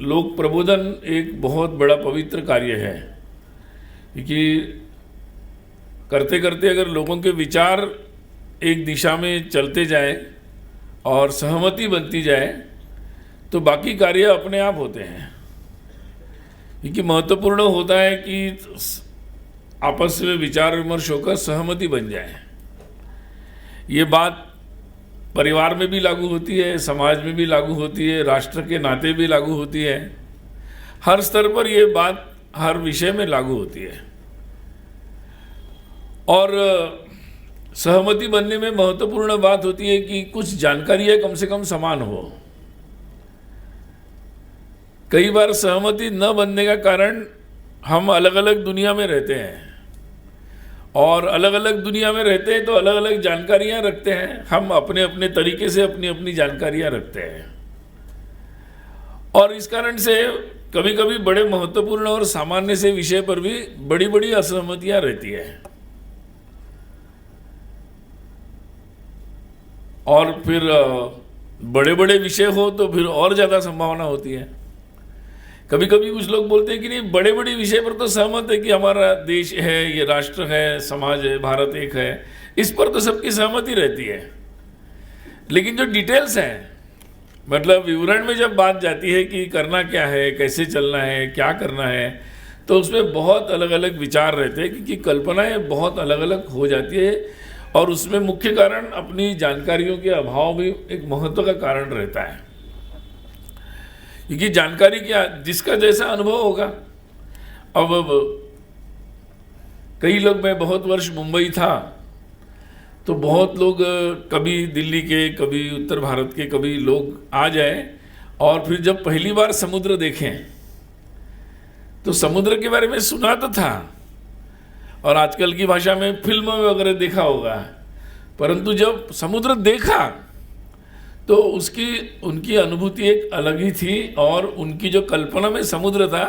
लोक प्रबोधन एक बहुत बड़ा पवित्र कार्य है, क्योंकि करते करते अगर लोगों के विचार एक दिशा में चलते जाए और सहमति बनती जाए तो बाकी कार्य अपने आप होते हैं। क्योंकि महत्वपूर्ण होता है कि आपस में विचार विमर्श होकर सहमति बन जाए। ये बात परिवार में भी लागू होती है, समाज में भी लागू होती है, राष्ट्र के नाते भी लागू होती है। हर स्तर पर ये बात हर विषय में लागू होती है। और सहमति बनने में महत्वपूर्ण बात होती है कि कुछ जानकारियाँ कम से कम समान हो। कई बार सहमति न बनने का कारण हम अलग अलग दुनिया में रहते हैं, और अलग अलग दुनिया में रहते हैं तो अलग अलग जानकारियां रखते हैं। हम अपने अपने तरीके से अपनी अपनी जानकारियां रखते हैं, और इस कारण से कभी कभी बड़े महत्वपूर्ण और सामान्य से विषय पर भी बड़ी बड़ी असहमतियां रहती है। और फिर बड़े बड़े विषय हो तो फिर और ज़्यादा संभावना होती है। कभी कभी कुछ लोग बोलते हैं कि नहीं, बड़े बड़े विषय पर तो सहमत है कि हमारा देश है, ये राष्ट्र है, समाज है, भारत एक है, इस पर तो सबकी सहमति रहती है। लेकिन जो डिटेल्स हैं, मतलब विवरण में जब बात जाती है कि करना क्या है, कैसे चलना है, क्या करना है, तो उसमें बहुत अलग अलग विचार रहते हैं, क्योंकि कल्पनाएं बहुत अलग अलग हो जाती है। और उसमें मुख्य कारण अपनी जानकारियों के अभाव भी एक महत्व का कारण रहता है। क्योंकि जानकारी क्या, जिसका जैसा अनुभव होगा। अब कई लोग, मैं बहुत वर्ष मुंबई था तो बहुत लोग कभी दिल्ली के, कभी उत्तर भारत के, कभी लोग आ जाए और फिर जब पहली बार समुद्र देखें तो समुद्र के बारे में सुना तो था और आजकल की भाषा में फिल्म वगैरह देखा होगा, परंतु जब समुद्र देखा तो उनकी अनुभूति एक अलग ही थी। और उनकी जो कल्पना में समुद्र था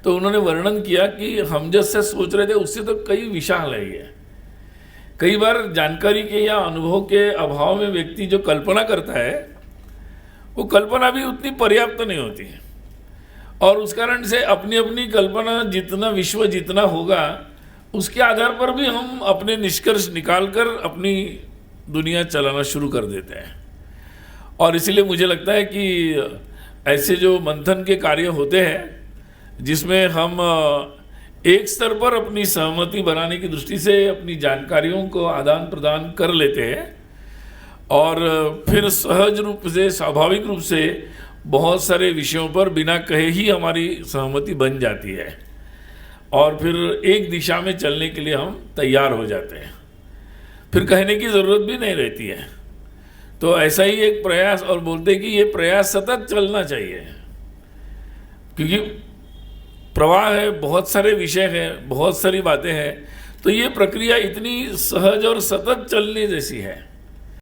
तो उन्होंने वर्णन किया कि हम जैसे सोच रहे थे उससे तो कई विशाल है ये। कई बार जानकारी के या अनुभव के अभाव में व्यक्ति जो कल्पना करता है वो कल्पना भी उतनी पर्याप्त नहीं होती, और उस कारण से अपनी अपनी कल्पना जितना विश्व जितना होगा उसके आधार पर भी हम अपने निष्कर्ष निकालकर अपनी दुनिया चलाना शुरू कर देते हैं। और इसीलिए मुझे लगता है कि ऐसे जो मंथन के कार्य होते हैं जिसमें हम एक स्तर पर अपनी सहमति बनाने की दृष्टि से अपनी जानकारियों को आदान प्रदान कर लेते हैं, और फिर सहज रूप से, स्वाभाविक रूप से बहुत सारे विषयों पर बिना कहे ही हमारी सहमति बन जाती है, और फिर एक दिशा में चलने के लिए हम तैयार हो जाते हैं। फिर कहने की ज़रूरत भी नहीं रहती है। तो ऐसा ही एक प्रयास, और बोलते हैं कि ये प्रयास सतत चलना चाहिए, क्योंकि प्रवाह है, बहुत सारे विषय हैं, बहुत सारी बातें हैं, तो ये प्रक्रिया इतनी सहज और सतत चलने जैसी है।